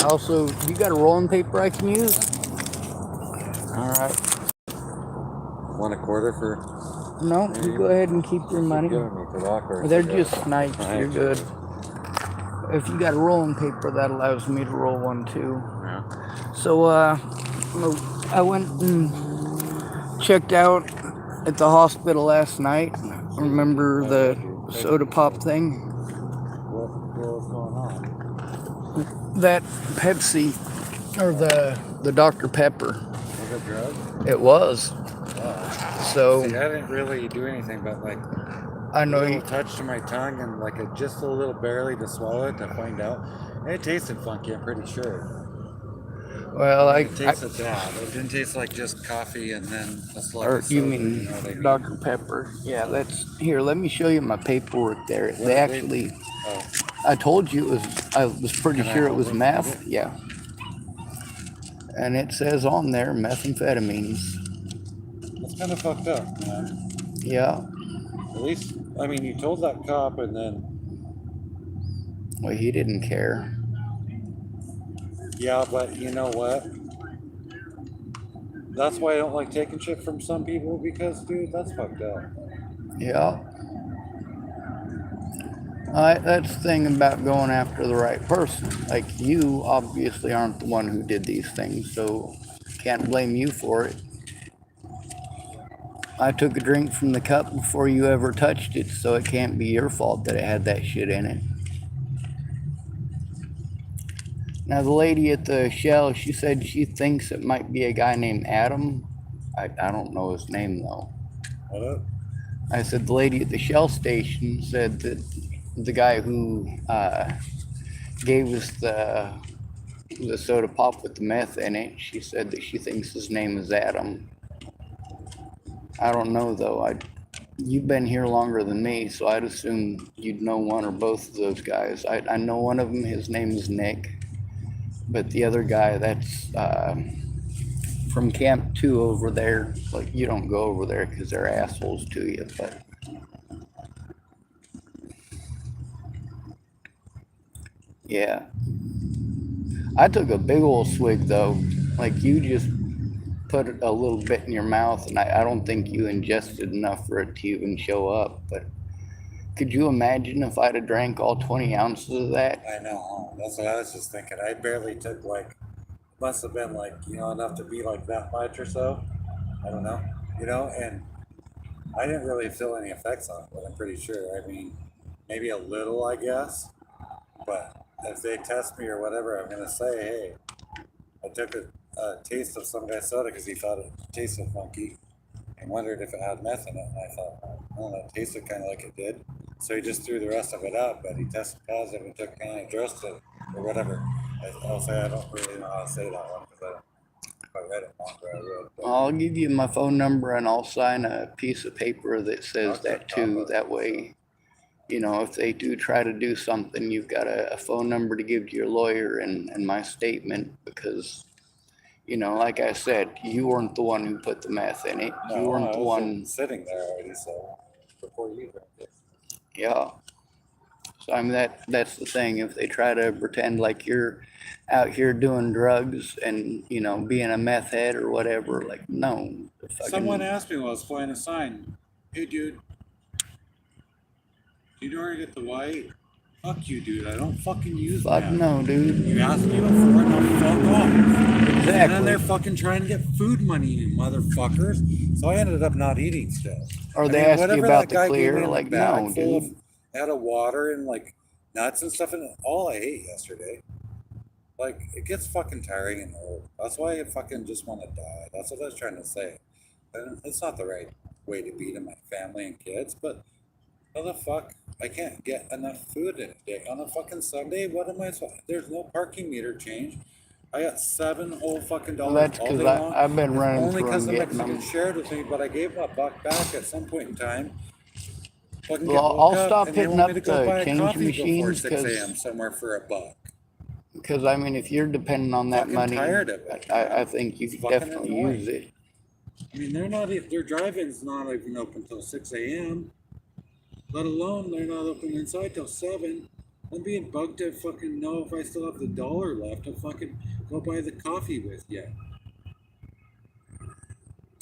Also, you got a rolling paper I can use? All right. Want a quarter for? No, you go ahead and keep your money. They're just snipes. You're good. If you got a rolling paper, that allows me to roll one too. Yeah. So, I went and checked out at the hospital last night. Remember the soda pop thing? What was going on? That Pepsi, or the Dr. Pepper. Was it drugs? It was. So see, I didn't really do anything but like I know you you. touch to my tongue and like just a little barely to swallow it to find out. And it tasted funky, I'm pretty sure. Well, It tasted bad. It didn't taste like just coffee and then a slug or of soda. you mean know what I mean? Dr. Pepper? Yeah, that's here. Let me show you my paperwork there. What They did actually. Oh, I told you it was. I was pretty Can I sure it hold was it? meth. Yeah. And it says on there methamphetamines. that's kind of fucked up, man. Yeah. At least, I mean, you told that cop and then, Well, he didn't care. yeah, but you know what? That's why I don't like taking shit from some people because, dude, that's fucked up. Yeah. That's the thing about going after the right person. Like, you obviously aren't the one who did these things, so can't blame you for it. I took a drink from the cup before you ever touched it, so it can't be your fault that it had that shit in it. Now, the lady at the Shell, she said she thinks it might be a guy named Adam. I don't know his name, though. What? I said the lady at the Shell station said that the guy who gave us the soda pop with the meth in it, she said that she thinks his name is Adam. I don't know, though. You've been here longer than me, so I'd assume you'd know one or both of those guys. I know one of them, his name is Nick, but the other guy, that's from Camp 2 over there. Like, you don't go over there because they're assholes to you, but yeah. I took a big old swig, though. Like, you just put a little bit in your mouth, and I don't think you ingested enough for it to even show up, but could you imagine if I'd have drank all 20 ounces of that? I know. That's what I was just thinking. I barely took like, must have been like, enough to be like that much or so. I don't know. And I didn't really feel any effects on it, but I'm pretty sure. I mean, maybe a little, I guess. But if they test me or whatever, I'm gonna say, hey, I took a taste of some guy's soda because he thought it tasted funky and wondered if it had meth in it. And I thought, well, it tasted kind of like it did. So he just threw the rest of it out, but he tested positive and took addressed it or whatever. I'll say I don't really know how to say that one because if I read it longer, I would. But I'll give you my phone number and I'll sign a piece of paper that says that too. That way, if they do try to do something, you've got a phone number to give to your lawyer and my statement because, like I said, you weren't the one who put the meth in it. no, You weren't I the was one. sitting there already, so before you drank it. Yeah. So I mean that's the thing. If they try to pretend like you're out here doing drugs and being a meth head or whatever, like no. Someone asked me while I was flying a sign, hey dude, do you know where to get the white? Fuck you, dude. I don't fucking use Fuck that. no, dude. You asked me before, now fuck off. And then Exactly. they're fucking trying to get food money, you motherfuckers. So I ended up not eating still. Or they ask you whatever about that the guy gave me clear, in like the bag no, full dude. had of water and like nuts and stuff in it. All I ate yesterday. Like, it gets fucking tiring and old. That's why I fucking just want to die. That's what I was trying to say. And it's not the right way to be to my family and kids, but how the fuck? I can't get enough food in a day. On a fucking Sunday, what am I supposed? There's no parking meter change. I got $7 whole fucking Well, dollars that's all because day long. I've been It's running only through because and the getting Mexican them. shared with me, but I gave him a buck back at some point in time. Fucking Well, get woke I'll up stop and they hitting want me to up go the buy a change coffee before machines 6 a.m. somewhere for a buck. because I mean, if you're depending on that Fucking money, tired of it. I think you It's could fucking definitely annoying. use it. I mean, their drive-in's not even open till 6 a.m. Let alone they're not open inside till 7. I'm being bugged to fucking know if I still have the dollar left to fucking go buy the coffee with you.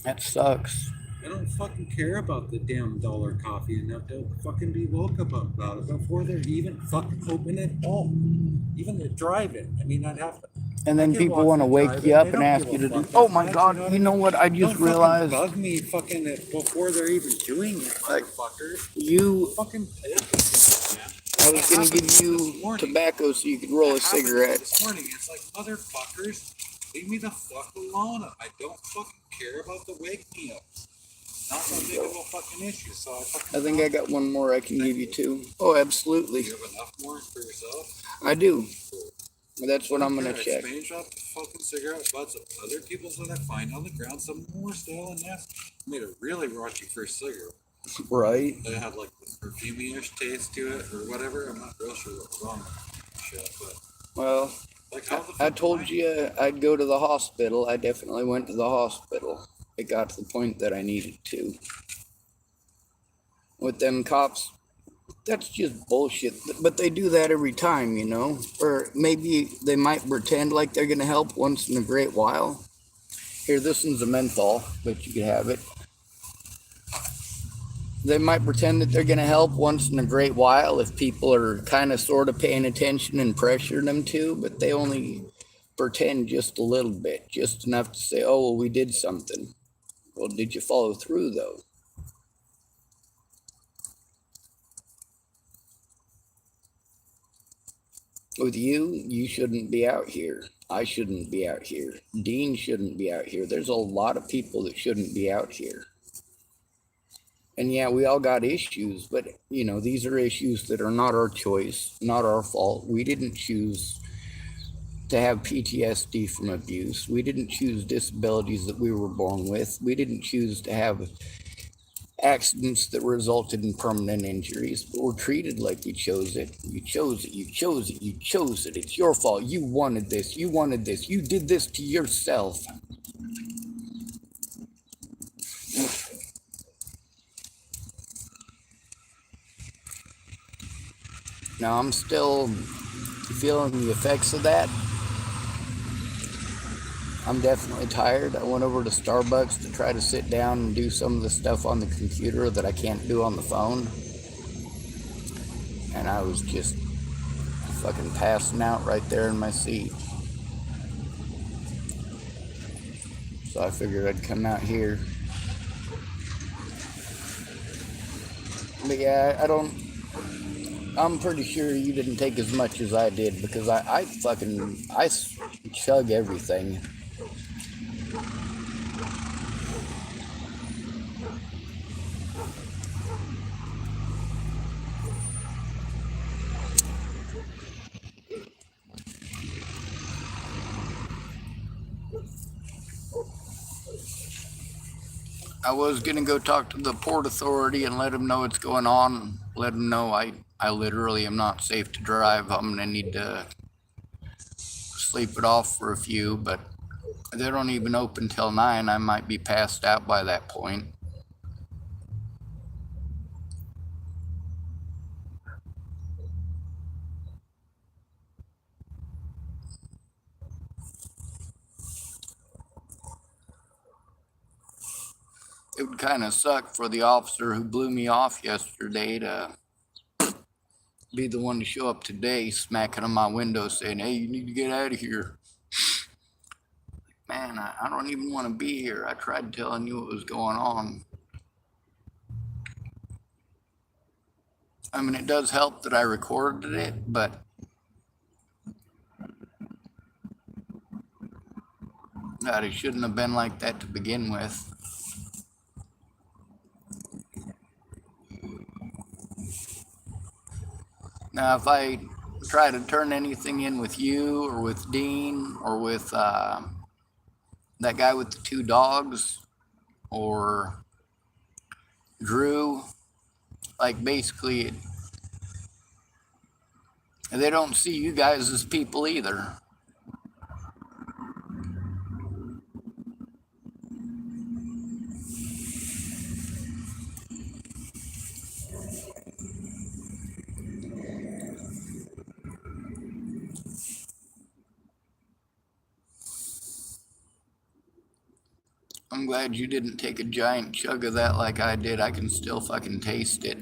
That sucks. I don't fucking care about the damn dollar coffee enough to fucking be woke up about it before they're even fucking open at all. Even the drive-in. I mean, I'd have to. And I then could people walk want to the wake you drive-in. They up and don't ask give you a to do. fuck Oh that my much. You know God! what You I know mean? what? I just Don't fucking realized bug me fucking before they're even doing it, like motherfuckers. you. Fucking. I was gonna give you tobacco so you could roll a cigarette. This morning, it's like motherfuckers, leave me the fuck alone. I don't fucking care about the wake me up. Not that big of a fucking issue. So I think I got one more I can give you too. Oh, absolutely. You have enough more for yourself? I do. That's what I'm gonna I check. Spain shop fucking cigarette butts of other people's that I find on the ground. Some more stale and nasty. Made a really raunchy first cigarette. Right. It had like the perfumey-ish taste to it or whatever. I'm not real sure what's wrong with shit, but Well, like how the I fuck told you I'd go to the hospital. I definitely went to the hospital. It got to the point that I needed to. With them cops, that's just bullshit. But they do that every time, you know? Or maybe they might pretend like they're going to help once in a great while. Here, this one's a menthol, but you could have it. They might pretend that they're going to help once in a great while if people are kind of sort of paying attention and pressuring them to, but they only pretend just a little bit, just enough to say, oh, well, we did something. Well, did you follow through, though? With you, you shouldn't be out here. I shouldn't be out here. Dean shouldn't be out here. There's a lot of people that shouldn't be out here. And yeah, we all got issues, but you know, these are issues that are not our choice, not our fault. We didn't choose to have PTSD from abuse. We didn't choose disabilities that we were born with. We didn't choose to have accidents that resulted in permanent injuries, but we're treated like we chose it. You chose it, you chose it, you chose it. It's your fault. You wanted this, you wanted this, you did this to yourself. Now I'm still feeling the effects of that. I'm definitely tired. I went over to Starbucks to try to sit down and do some of the stuff on the computer that I can't do on the phone. And I was just fucking passing out right there in my seat. So I figured I'd come out here. But yeah, I'm pretty sure you didn't take as much as I did because I chug everything. I was gonna go talk to the Port Authority and let them know what's going on. Let them know I literally am not safe to drive. I'm gonna need to sleep it off for a few, but they don't even open till 9. I might be passed out by that point. It would kind of suck for the officer who blew me off yesterday to be the one to show up today smacking on my window saying, hey, you need to get out of here. Man, I don't even want to be here. I tried telling you what was going on. I mean, it does help that I recorded it, but God, it shouldn't have been like that to begin with. Now, if I try to turn anything in with you or with Dean or with that guy with the 2 dogs or Drew, like basically they don't see you guys as people either. I'm glad you didn't take a giant chug of that like I did. I can still fucking taste it.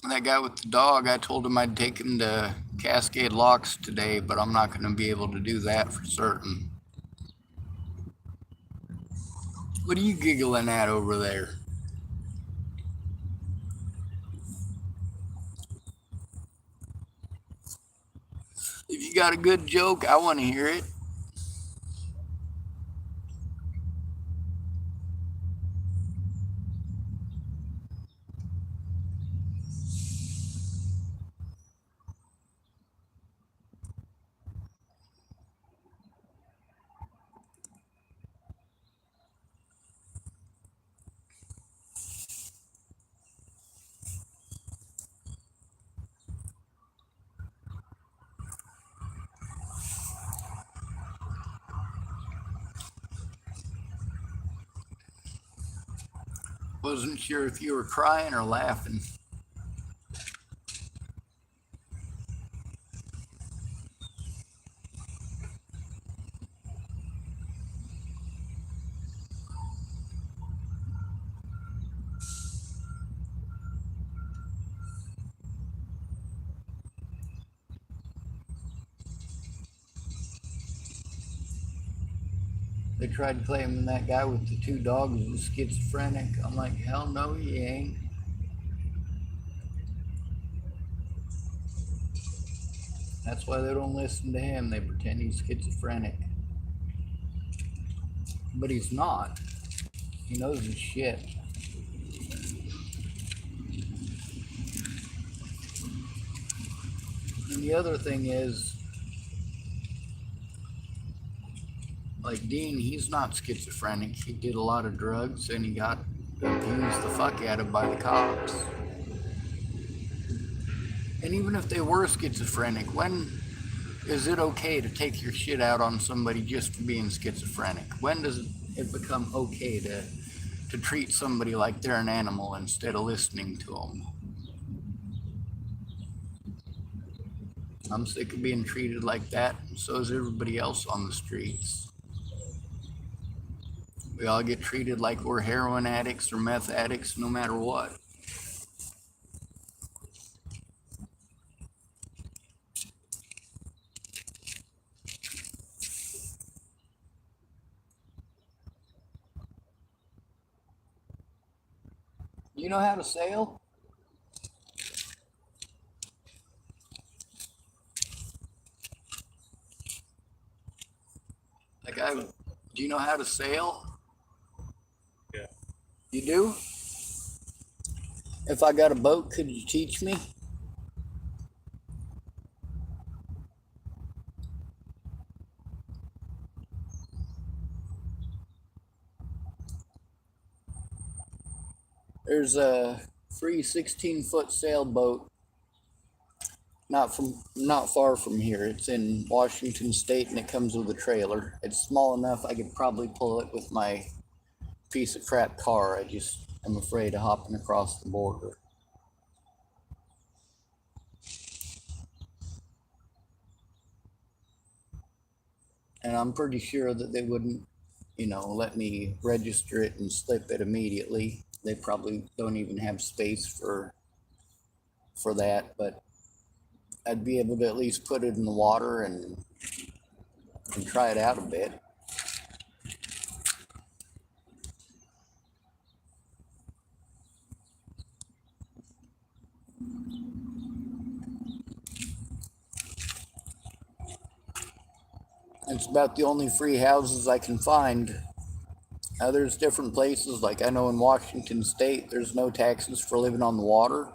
That guy with the dog, I told him I'd take him to Cascade Locks today, but I'm not going to be able to do that for certain. What are you giggling at over there? If you got a good joke, I want to hear it. Wasn't sure if you were crying or laughing. They tried claiming that guy with the two dogs was schizophrenic. I'm like, hell no, he ain't. That's why they don't listen to him. They pretend he's schizophrenic. But he's not. He knows his shit. And the other thing is, like Dean, he's not schizophrenic. He did a lot of drugs and he got abused the fuck out of by the cops. And even if they were schizophrenic, when is it okay to take your shit out on somebody just for being schizophrenic? When does it become okay to treat somebody like they're an animal instead of listening to them? I'm sick of being treated like that, and so is everybody else on the streets. We all get treated like we're heroin addicts or meth addicts no matter what. You know how to sail? Do you know how to sail? Yeah. You do? If I got a boat, could you teach me? There's a free 16-foot sailboat not far from here. It's in Washington State and it comes with a trailer. It's small enough I could probably pull it with my piece of crap car. I'm afraid of hopping across the border. And I'm pretty sure that they wouldn't, let me register it and slip it immediately. They probably don't even have space for that, but I'd be able to at least put it in the water and try it out a bit. It's about the only free houses I can find. There's different places, like I know in Washington State, there's no taxes for living on the water.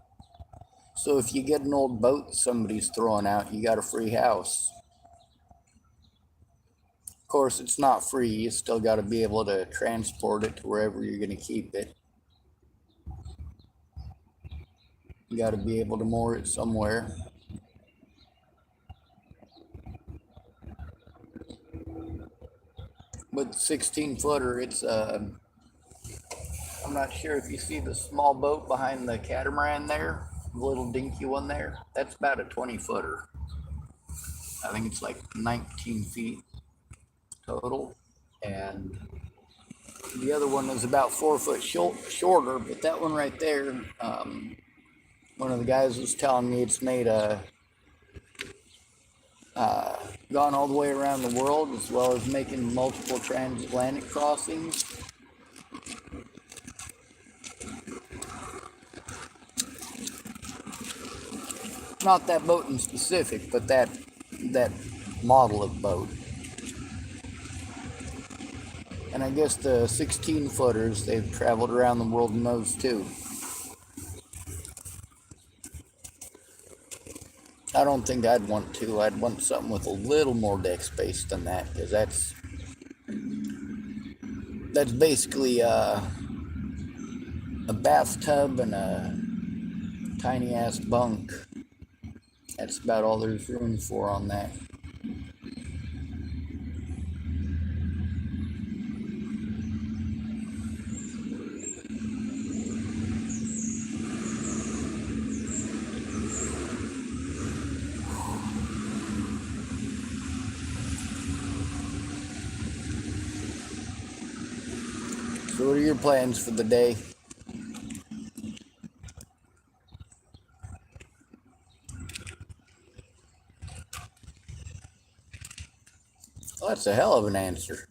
So if you get an old boat somebody's throwing out, you got a free house. Of course, it's not free. You still got to be able to transport it to wherever you're going to keep it. You got to be able to moor it somewhere. with 16 footer, it's I'm not sure if you see the small boat behind the catamaran there, the little dinky one there. That's about a 20 footer. I think it's like 19 feet total, and the other one is about 4 foot shorter. But that one right there, one of the guys was telling me it's made a gone all the way around the world, as well as making multiple transatlantic crossings. Not that boat in specific, but that model of boat. And I guess the 16 footers, they've traveled around the world in those too. I don't think I'd want to. I'd want something with a little more deck space than that, because that's basically a bathtub and a tiny ass bunk. That's about all there's room for on that. So what are your plans for the day? Well, that's a hell of an answer.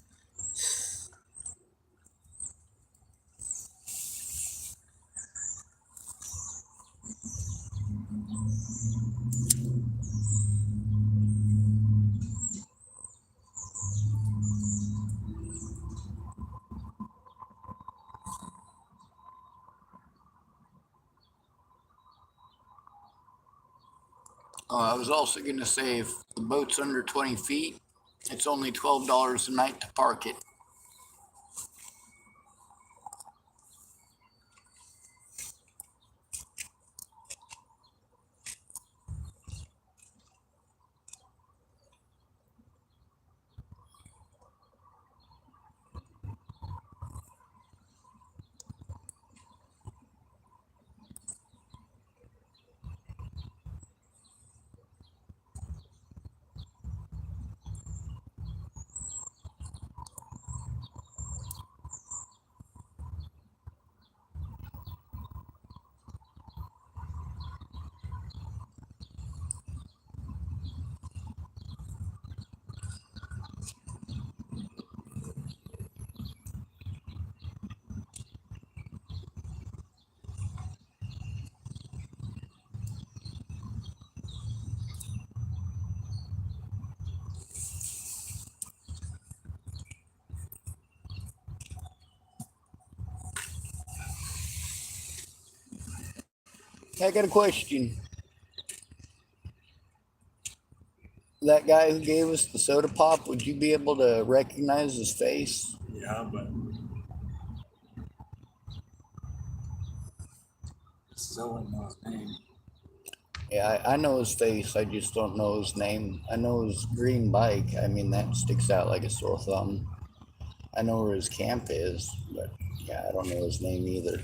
I was also going to say, if the boat's under 20 feet, it's only $12 a night to park it. I got a question. That guy who gave us the soda pop, would you be able to recognize his face? Yeah, but still wouldn't know his name. Yeah, I know his face. I just don't know his name. I know his green bike. I mean, that sticks out like a sore thumb. I know where his camp is, but yeah, I don't know his name either.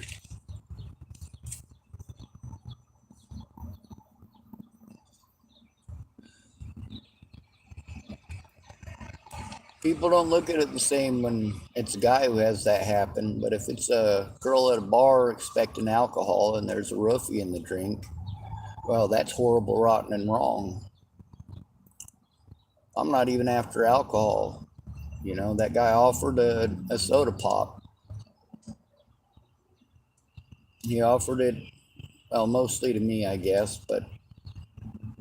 People don't look at it the same when it's a guy who has that happen, but if it's a girl at a bar expecting alcohol and there's a roofie in the drink, well, that's horrible, rotten, and wrong. I'm not even after alcohol. You know, that guy offered a soda pop. He offered it, well, mostly to me, I guess, but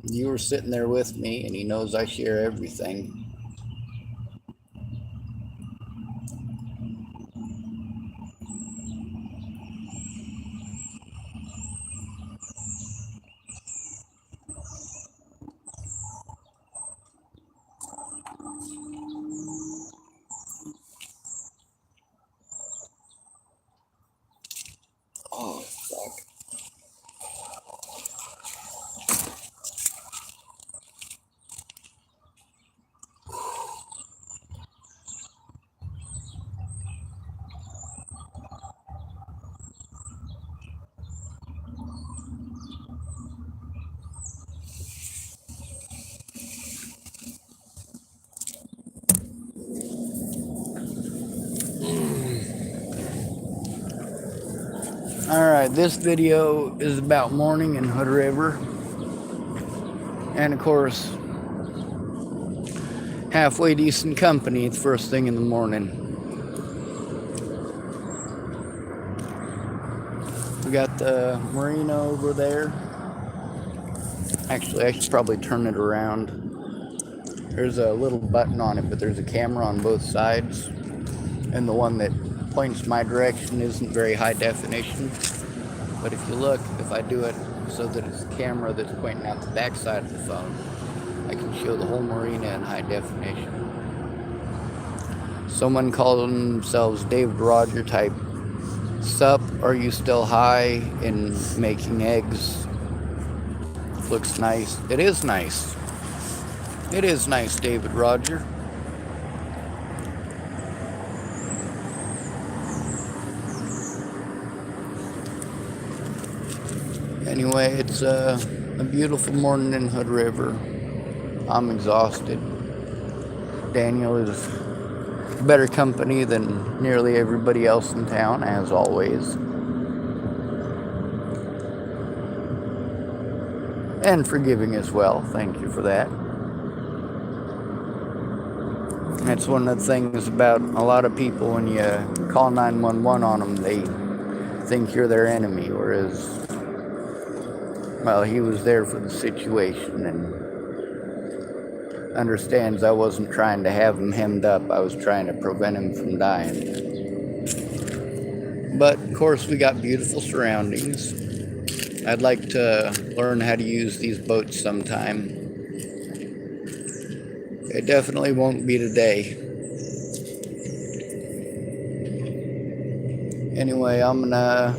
you were sitting there with me, and he knows I share everything. Oh, fuck. Alright, this video is about morning in Hood River. And of course, halfway decent company. It's first thing in the morning. We got the marina over there. Actually, I should probably turn it around. There's a little button on it, but there's a camera on both sides. And the one that points my direction isn't very high definition. But if you look, if I do it so that it's a camera that's pointing out the back side of the phone, I can show the whole marina in high definition. Someone called themselves David Roger type. Sup, are you still high in making eggs? Looks nice. It is nice. It is nice, David Roger. Anyway, it's a beautiful morning in Hood River. I'm exhausted. Daniel is better company than nearly everybody else in town, as always. And forgiving as well. Thank you for that. That's one of the things about a lot of people when you call 911 on them, they think you're their enemy, whereas, well, he was there for the situation and understands I wasn't trying to have him hemmed up. I was trying to prevent him from dying. But, of course, we got beautiful surroundings. I'd like to learn how to use these boats sometime. It definitely won't be today. Anyway, I'm gonna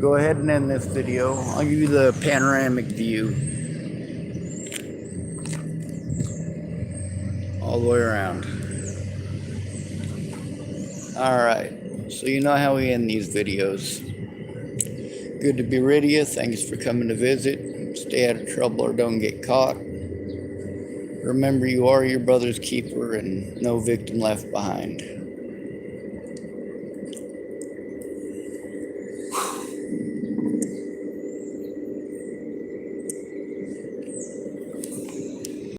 go ahead and end this video. I'll give you the panoramic view all the way around. Alright, so you know how we end these videos. Good to be with you. Thanks for coming to visit. Stay out of trouble or don't get caught. Remember, you are your brother's keeper and no victim left behind.